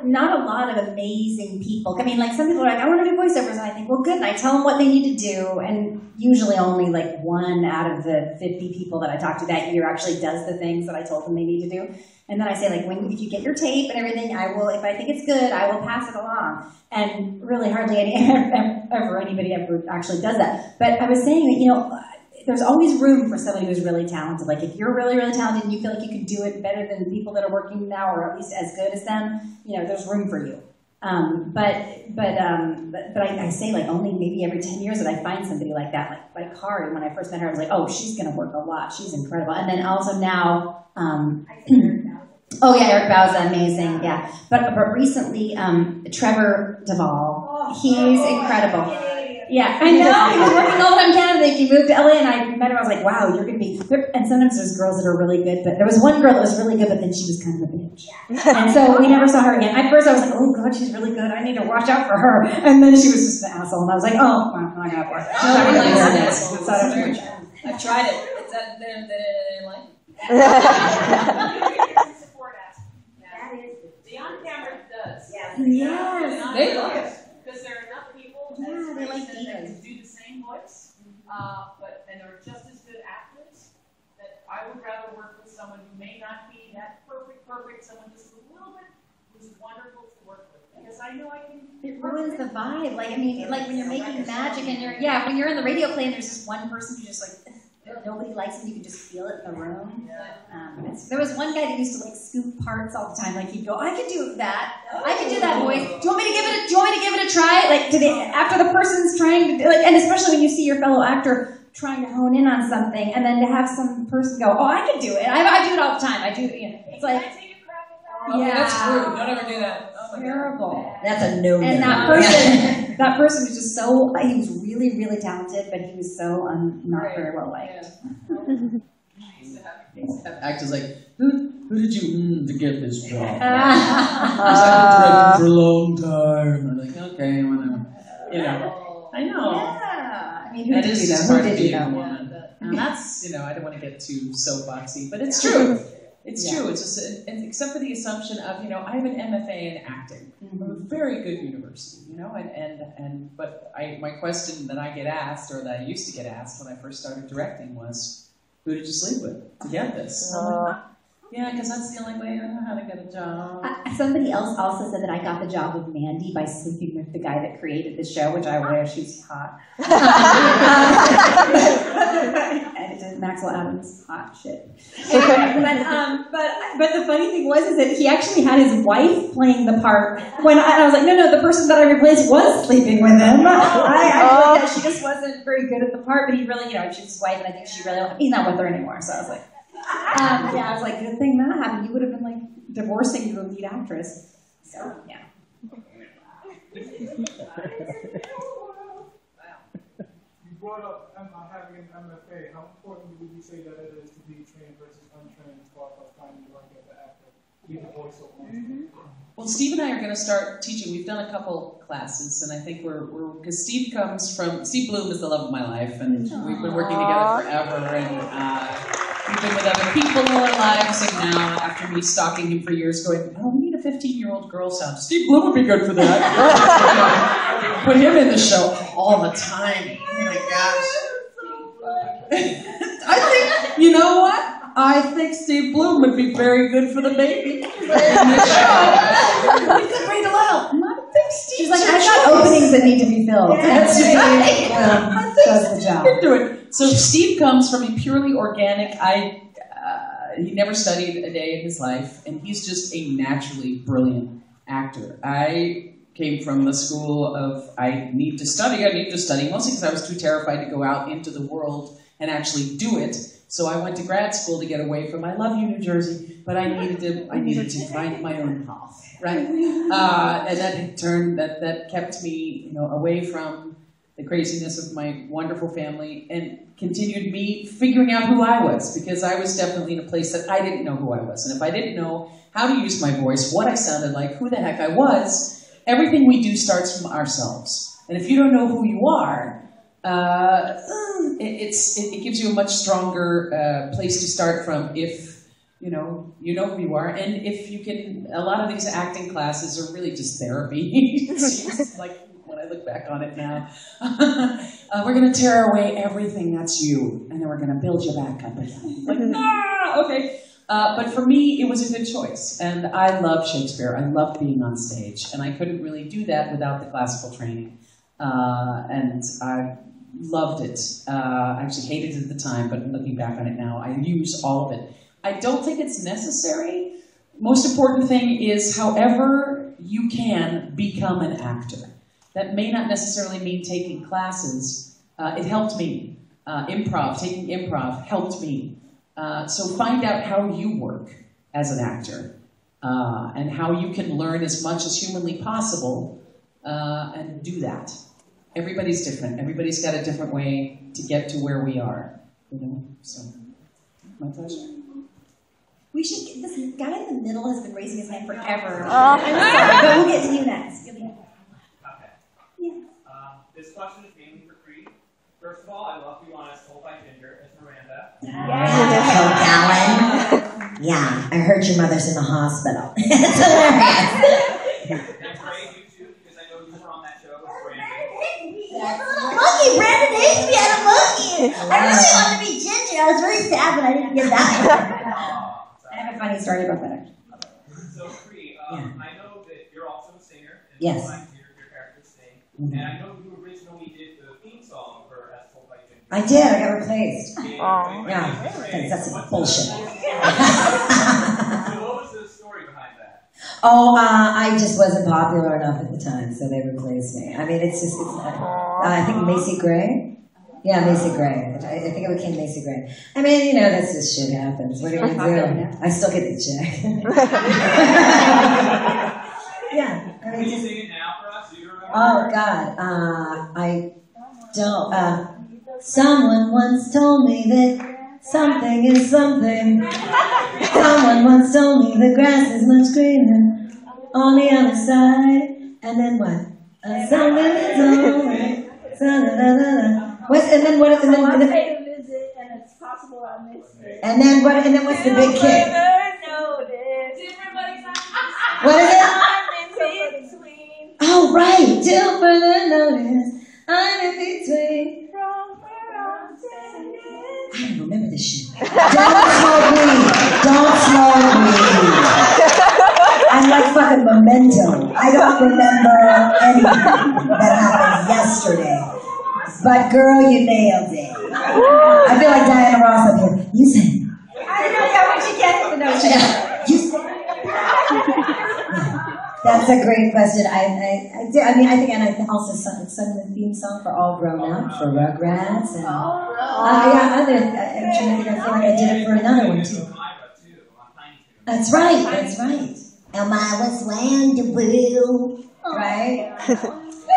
not a lot of amazing people. I mean, like some people are like, I want to do voiceovers, and I think, well, good. And I tell them what they need to do, and usually only like 1 out of the 50 people that I talk to that year actually does the things that I told them they need to do. And then I say, like, if you get your tape and everything, I will, if I think it's good, I will pass it along. And really hardly anybody ever actually does that. But I was saying that, there's always room for somebody who's really talented. Like, if you're really, really talented and you feel like you can do it better than the people that are working now, or at least as good as them, there's room for you. But I say, like, only maybe every 10 years that I find somebody like that. Like Kari, when I first met her, I was like, oh, she's going to work a lot. She's incredible. And then also now, oh yeah, Eric Bauza, amazing, yeah. But recently, Trevor Duvall, he's incredible. Yeah, I know. He was working all the time in Canada. He moved to LA, and I met her. I was like, wow, you're going to be... And sometimes there's girls that are really good, but there was one girl that was really good, but then she was kind of a bitch. And so we never saw her again. At first, I was like, oh, God, she's really good. I need to watch out for her. And then she was just an asshole, and I was like, oh, well, I'm not going to work. I've tried it. It's that they like Support us. The on-camera does. Yes. They love it. Because there are enough people that can do the same voice, and are just as good actors, that I would rather work with someone who may not be that perfect, someone just a little bit who's wonderful to work with. Because I know I can... It ruins the vibe. Like, I mean, like when you're making magic and when you're in the radio play and there's just one person who just like... nobody likes him. You can just feel it in the room. There was one guy that used to like scoop parts all the time. Like he'd go, "I can do that. I can do that voice. Do you want me to give it a try?" Like after the person's trying to and especially when you see your fellow actor trying to hone in on something, and then to have some person go, "Oh, I can do it." I do it all the time. I do. It's like. Okay, that's rude. Don't ever do that. Oh my Terrible. God. That's a no. And that person was just so, he was really, really talented, but he was so not very well liked. Actors like, who did you to get this job? I've been directing for a long time. I'm like, okay, whatever. You know. I know. Yeah. I mean, who That did is you just know? part Who of did you being a know? woman. And that's, I don't want to get too soapboxy, but it's true. It's true. It's just, except for the assumption of, I have an MFA in acting from a very good university, but my question that I get asked, or that I used to get asked when I first started directing was, who did you sleep with to get this? Yeah, because that's the only way I know how to get a job. Somebody else also said that I got the job of Mandy by sleeping with the guy that created the show, which I wish. He was hot. And Maxwell Adams, hot shit. But the funny thing was that he actually had his wife playing the part. When I was like, no, the person that I replaced was sleeping with him. I thought that she just wasn't very good at the part, but he really, she's his wife, and I think he's not with her anymore. So I was like. I was like, good thing that happened. You would have been like divorcing your lead actress. So, yeah. You brought up having an MFA. How important would you say that it is to be trained versus untrained as far as finding the right as an actor, be the voiceover? Well, Steve and I are going to start teaching. We've done a couple classes, and I think because Steve Bloom is the love of my life, and we've been working together forever, and we've been with other people all our lives, and now, after me stalking him for years, going, we need a 15-year-old girl sound. Steve Bloom would be good for that. Put him in the show all the time. Oh my gosh. I think, you know what? I think Steve Bloom would be very good for the baby. He's a great allow. She's like, I've got openings that need to be filled. That's right. Does the job. Do it. So Steve comes from a purely organic. He never studied a day in his life, and he's just a naturally brilliant actor. I came from the school of I need to study, mostly because I was too terrified to go out into the world and actually do it. So I went to grad school to get away from. I love you, New Jersey, but I needed to find my own path, right? And that kept me, away from the craziness of my wonderful family, and continued me figuring out who I was, because I was definitely in a place that I didn't know who I was, and if I didn't know how to use my voice, what I sounded like, who the heck I was, everything we do starts from ourselves, and if you don't know who you are. It gives you a much stronger place to start from if you know who you are, and if you can. A lot of these acting classes are really just therapy. It's just like when I look back on it now, we're going to tear away everything that's you, and then we're going to build you back up again. Like okay. But for me, it was a good choice, and I love Shakespeare. I loved being on stage, and I couldn't really do that without the classical training, and I loved it. I actually hated it at the time, but looking back on it now, I use all of it. I don't think it's necessary. Most important thing is, however you can become an actor. That may not necessarily mean taking classes. It helped me. Taking improv helped me. So find out how you work as an actor, and how you can learn as much as humanly possible, and do that. Everybody's different. Everybody's got a different way to get to where we are, So, my pleasure. We should get this guy in the middle has been raising his hand forever. I'm sorry, but we'll get to you next. Okay. Yeah. This question is mainly for Creed. First of all, I love you on As Told by Ginger as Miranda. Alan. Yeah, I heard your mother's in the hospital. It's hilarious. That's great, you too, because I know you were on that show with Brandon. Monkey, Brandon Ashby had a monkey. I really wanted to be Ginger. I was really sad when I didn't get that. I have a funny story about that. So, Cree, I know that you're also a singer, and Yes. sometimes your characters sing. And I know you originally did the theme song for As Told by Ginger. I did. I got replaced. Oh. Yeah, thanks. That's bullshit. So what was the story behind that? Oh, I just wasn't popular enough at the time, so they replaced me. I mean, it's I think Macy Gray. Yeah, Macy Gray. I think it became Macy Gray. I mean, you know, that's just shit happens. What are you going to do? I still get the check. Yeah. I mean, Can you sing it now for us? Do you remember? Oh, God. I don't. Someone once told me that something is something. Someone once told me the grass is much greener on the other side. And then what? Something is alright. What? And then what? And then I paid a visit, and it's possible I missed it. And then what? And then what's the big kick? What is it? Oh, right. Till further notice, I'm in between. I don't remember this shit. Don't smoke weed. Don't smoke weed. I'm like fucking Memento. I don't remember anything that happened yesterday. But girl, you nailed it. I feel like Diana Ross up here. You sang. I don't know what you get the notion. You sang. That's a great question. I think, and I also sung the theme song for All Grown Up, for Rugrats, and I feel like I did it for another one too. That's right. Elma was wonderful, right?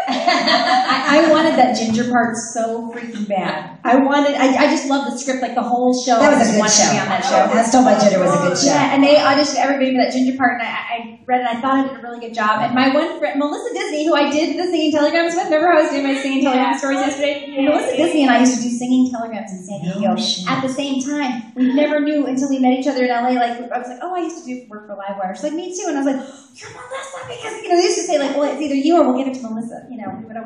I wanted that Ginger part so freaking bad. I just loved the script, like the whole show. That was a good wanted show. to be on that show. As Told by Ginger was a good show. Yeah, and they auditioned everybody for that Ginger part, and I read it. I thought I did a really good job. And my one friend, Melissa Disney, who I did the singing telegrams with, remember how I was doing my singing telegram stories yesterday? Melissa Disney and I used to do singing telegrams in San Diego at the same time. We never knew until we met each other in LA. Like, I was like, oh, I used to do work for Livewire. She's like, me too. And I was like, you're Melissa, because they used to say like, well, it's either you or we'll give it to Melissa.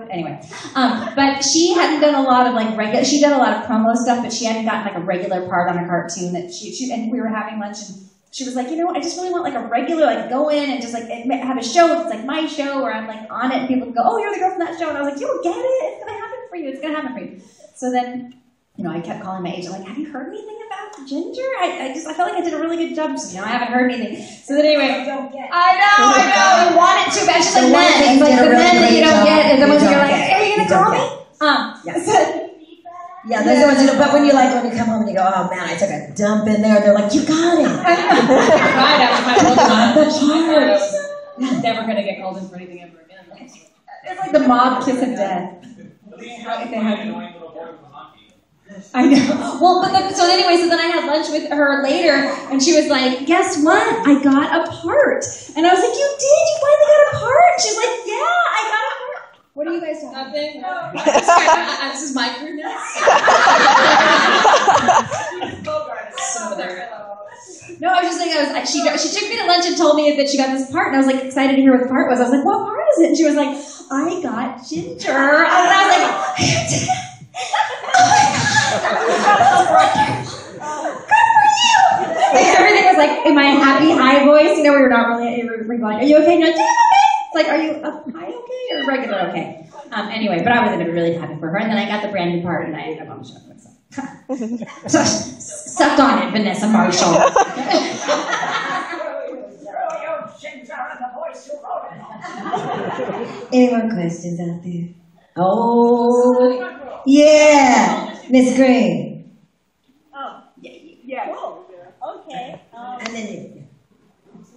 Anyway. But she hadn't done a lot of like regular. She did a lot of promo stuff, but she hadn't gotten like a regular part on a cartoon that she and we were having lunch and she was like, I just really want like a regular, like go in and just like have a show. It's like my show where I'm like on it and people can go, oh, you're the girl from that show. And I was like, you'll get it. It's gonna happen for you. It's gonna happen for you. So then, I kept calling my agent like, have you heard anything about Ginger? I felt like I did a really good job. So, I haven't heard anything. So then anyway, I know. I want it too bad. She's like, men. It's like the men that you don't get are the ones you're like, are you gonna call me? Yeah, those are the ones you know, but when you come home and you go, oh man, I took a dump in there, they're like, you got it. Right after my whole never gonna get called in for anything ever again. It's like the mob kiss of death. I know. Well, so then I had lunch with her later, and she was like, guess what? I got a part. And I was like, you did? You finally got a part? She's like, yeah, I got a part. What are you guys talking about? Nothing. This is my crew now. No, I was just saying, she took me to lunch and told me that she got this part, and I was like excited to hear what the part was. I was like, what part is it? And she was like, I got Ginger. And I was like, good for you! Like, everything was like in my happy high voice. We were not really like, are you okay? No, okay? It's like, are you high okay or regular okay? Anyway, but I was really happy for her. And then I got the brand new part, and I ended up on the show. So, suck on it, Vanessa Marshall. Any more questions out there? Oh, yeah, Miss Green. Oh, yeah. Whoa. Okay. And then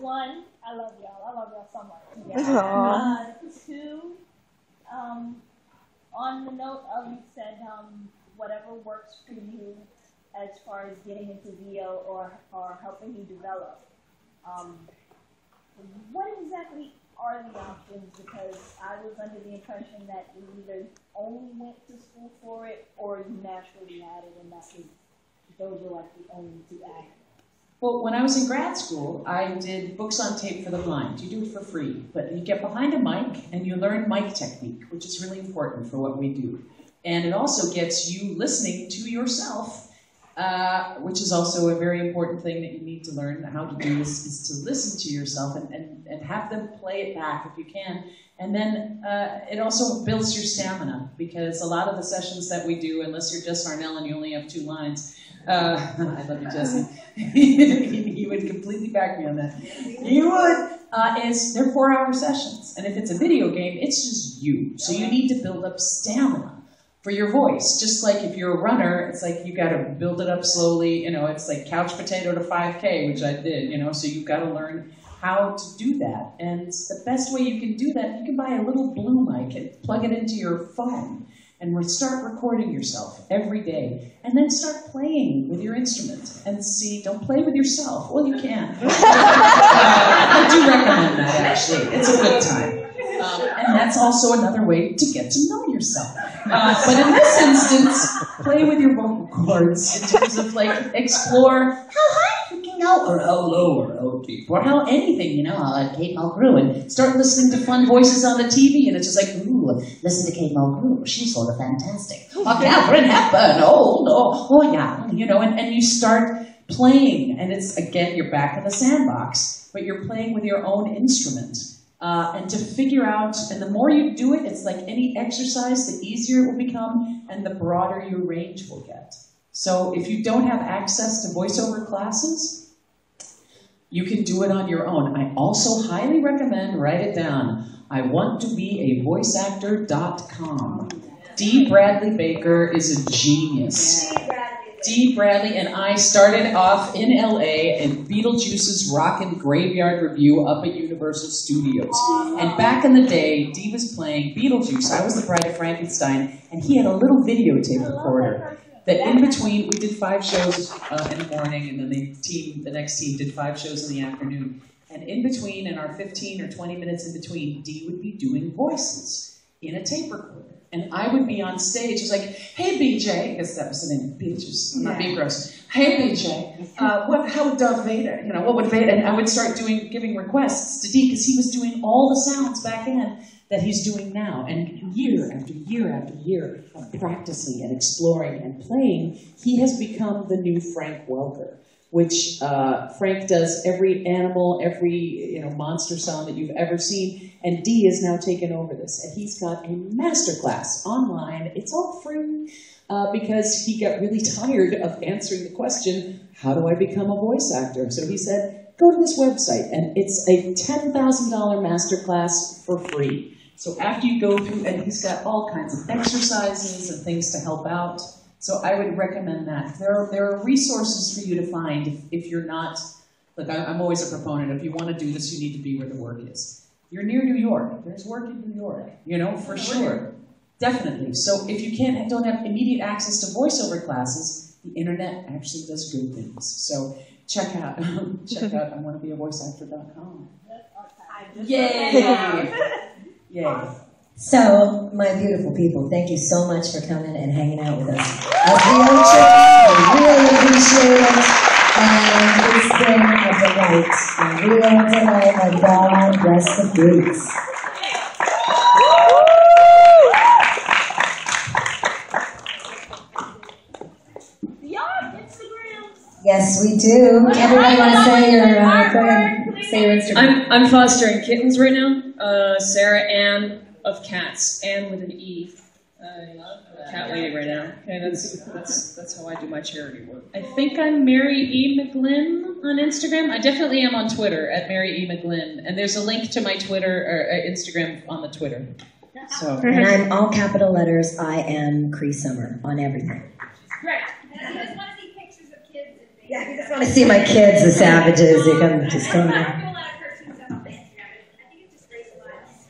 one, I love y'all. I love y'all so much. Two, on the note of you said whatever works for you as far as getting into VO or helping you develop. What exactly are the options? Because I was under the impression that you either only went to school for it or you naturally had it, and those were like the only two avenues. Well, when I was in grad school, I did books on tape for the blind. You do it for free, but you get behind a mic and you learn mic technique, which is really important for what we do. And it also gets you listening to yourself which is also a very important thing that you need to learn how to do is to listen to yourself and have them play it back if you can. And then it also builds your stamina, because a lot of the sessions that we do, unless you're Jess Arnell and you only have 2 lines, I love you, Jesse. You would completely back me on that. You would. They're 4-hour sessions. And if it's a video game, it's just you. So you need to build up stamina for your voice. Just like if you're a runner, it's like you got to build it up slowly. You know, it's like couch potato to 5K, which I did, you know, so you've got to learn how to do that. And the best way you can do that, you can buy a little blue mic and plug it into your phone and start recording yourself every day. And then start playing with your instrument and see, don't play with yourself. Well, you can. I do recommend that, actually. It's a good time. And that's also another way to get to know yourself. But in this instance, play with your vocal cords in terms of like explore how high you can go, or how low, or how deep, or how anything, you know, like Kate Mulgrew, and start listening to fun voices on the TV, and it's just like, ooh, listen to Kate Mulgrew, she's sort of fantastic. Or Katharine Hepburn, oh yeah, you know, and you start playing, and it's, again, you're back in the sandbox, but you're playing with your own instrument. And to figure out, and the more you do it, it's like any exercise, the easier it will become, and the broader your range will get. So if you don't have access to voiceover classes, you can do it on your own. I also highly recommend, write it down, iwanttobeavoiceactor.com. D. Bradley Baker is a genius. D. Bradley and I started off in LA in Beetlejuice's Rockin' Graveyard Review up at Universal Studios. And back in the day, D was playing Beetlejuice. I was the Bride of Frankenstein, and he had a little videotape recorder that in between, we did 5 shows in the morning, and then the next team did 5 shows in the afternoon. And in between, in our 15 or 20 minutes in between, D would be doing voices in a tape recorder. And I would be on stage, it was like, hey BJ, I guess that was the name of Beetlejuice, I'm not being gross. Hey BJ, how would Darth Vader, you know, what would Vader, and I would start giving requests to D, because he was doing all the sounds back in that he's doing now. And year after year after year of practicing and exploring and playing, he has become the new Frank Welker, which Frank does every animal, every monster sound that you've ever seen, and D has now taken over this, and he's got a masterclass online. It's all free because he got really tired of answering the question, how do I become a voice actor? So he said, go to this website, and it's a $10,000 masterclass for free. So after you go through, and he's got all kinds of exercises and things to help out. So I would recommend that. There are resources for you to find if you're not, look, I'm always a proponent. If you want to do this, you need to be where the work is. You're near New York. There's work in New York, for sure. Definitely. So if you don't have immediate access to voiceover classes, the internet actually does good things. So check out iwanttobeavoiceactor.com. Yay! Yay. So, my beautiful people, thank you so much for coming and hanging out with us. As the Ocean, I really appreciate it, and it's been a delight. A real delight, and God bless the freaks. Yes, we do. Everybody want to say your, go ahead, say your Instagram. I'm fostering kittens right now. Sarah Ann of Cats, Ann with an E. Cat lady right now. Okay, that's how I do my charity work. I think I'm Mary E. McGlynn on Instagram. I definitely am on Twitter at Mary E. McGlynn, and there's a link to my Twitter or Instagram on the Twitter. So. And I'm all capital letters. I am Cree Summer on everything. Right. And you just want to see pictures of kids and things. Yeah, you just want to see my kids, the savages. You can just come. I do a lot of cartoons on Instagram. I think it's just racialized.